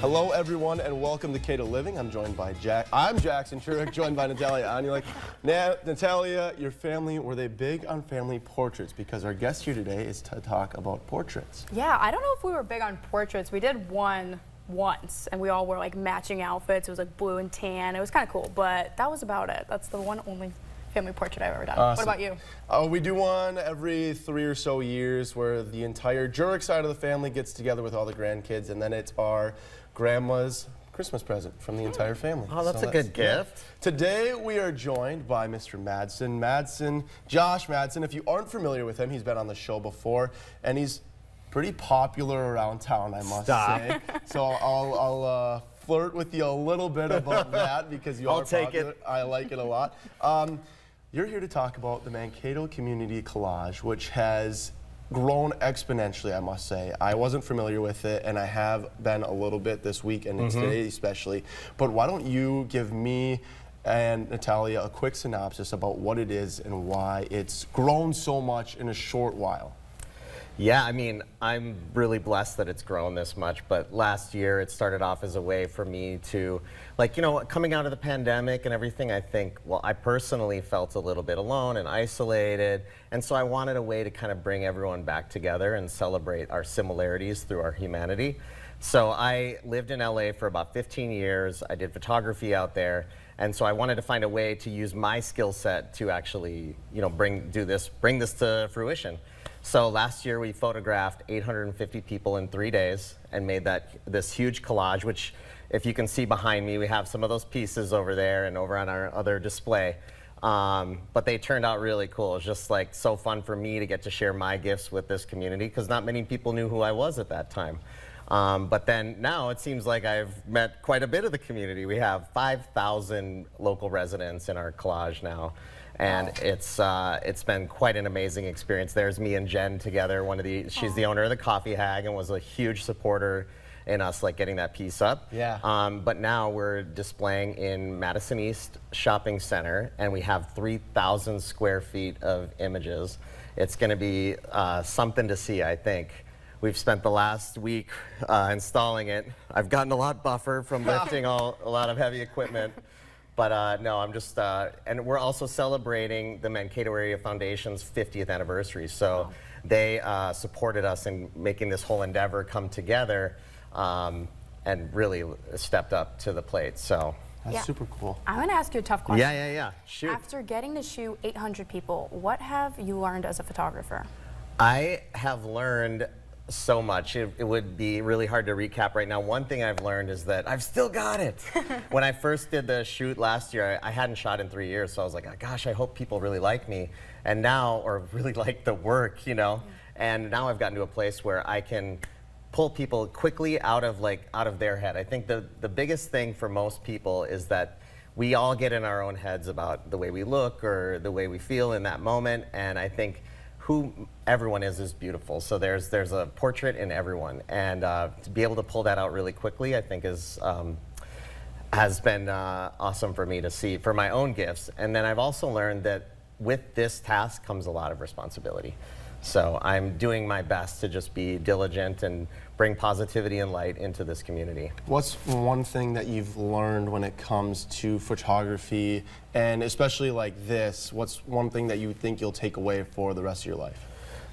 Hello, everyone, and welcome to Kato Living. I'm joined by I'm Jackson Church, joined by Natalia. And you're like, Natalia, your family, were they big on family portraits? Because our guest here today is to talk about portraits. Yeah, I don't know if we were big on portraits. We did one once, and we all wore like matching outfits. It was like blue and tan. It was kind of cool, but that was about it. That's the one only family portrait I've ever done. Awesome. What about you? We do one every 3 or so years where the entire Jurek side of the family gets together with all the grandkids, and then it's our grandma's Christmas present from the entire family. Oh, that's a good gift. Today we are joined by Mr. Madson. Josh Madson. If you aren't familiar with him, he's been on the show before, and he's pretty popular around town, I must say. So I'll flirt with you a little bit about that because you are popular. I like it a lot. You're here to talk about the Mankato Community Collage, which has grown exponentially, I must say. I wasn't familiar with it, and I have been a little bit this week and today especially. But why don't you give me and Natalia a quick synopsis about what it is and why it's grown so much in a short while. Yeah, I mean, I'm really blessed that it's grown this much, but last year it started off as a way for me to, like, you know, coming out of the pandemic and everything, I think, well, I personally felt a little bit alone and isolated, and so I wanted a way to kind of bring everyone back together and celebrate our similarities through our humanity. So I lived in LA for about 15 years. I did photography out there, and so I wanted to find a way to use my skill set to actually, you know, bring this to fruition. So last year we photographed 850 people in 3 days and made this huge collage, which if you can see behind me, we have some of those pieces over there and over on our other display. But they turned out really cool. It was just like so fun for me to get to share my gifts with this community because not many people knew who I was at that time. But then now it seems like I've met quite a bit of the community. We have 5,000 local residents in our collage now. And it's been quite an amazing experience. There's me and Jen together. She's the owner of the Coffee Hag and was a huge supporter in us like getting that piece up. Yeah. But now we're displaying in Madson East Shopping Center, and we have 3,000 square feet of images. It's going to be something to see, I think. We've spent the last week installing it. I've gotten a lot buffer from lifting a lot of heavy equipment. But no, I'm just, and we're also celebrating the Mankato Area Foundation's 50th anniversary. So they supported us in making this whole endeavor come together and really stepped up to the plate. So that's super cool. I'm going to ask you a tough question. Yeah. Shoot. After getting to shoot 800 people, what have you learned as a photographer? I have learned so much. It would be really hard to recap right now. One thing I've learned is that I've still got it. When I first did the shoot last year, I hadn't shot in 3 years, so I was like, gosh, I hope people really like me. And now, or really like the work, you know? And now I've gotten to a place where I can pull people quickly out of their head. I think the biggest thing for most people is that we all get in our own heads about the way we look or the way we feel in that moment, and I think who everyone is beautiful. So there's a portrait in everyone, and to be able to pull that out really quickly, I think has been awesome for me to see for my own gifts. And then I've also learned that with this task comes a lot of responsibility. So I'm doing my best to just be diligent and bring positivity and light into this community. What's one thing that you've learned when it comes to photography, and especially like this, what's one thing that you think you'll take away for the rest of your life?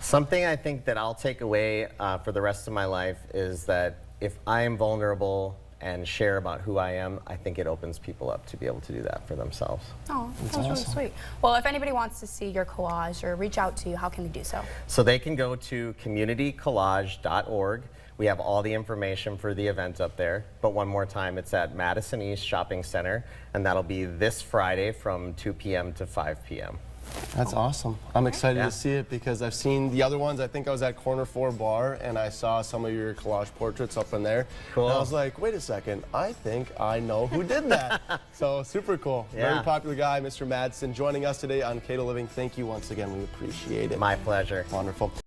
Something I think that I'll take away for the rest of my life is that if I am vulnerable and share about who I am, I think it opens people up to be able to do that for themselves. Oh, that sounds really sweet. Well, if anybody wants to see your collage or reach out to you, how can they do so? So they can go to communitycollage.org. We have all the information for the event up there. But one more time, it's at Madson East Shopping Center, and that'll be this Friday from 2 p.m. to 5 p.m. That's awesome. I'm excited to see it because I've seen the other ones. I think I was at Corner 4 Bar and I saw some of your collage portraits up in there. Cool. And I was like, wait a second, I think I know who did that. So super cool. Yeah. Very popular guy, Mr. Madson, joining us today on Kato Living. Thank you once again. We appreciate it. My pleasure. Wonderful.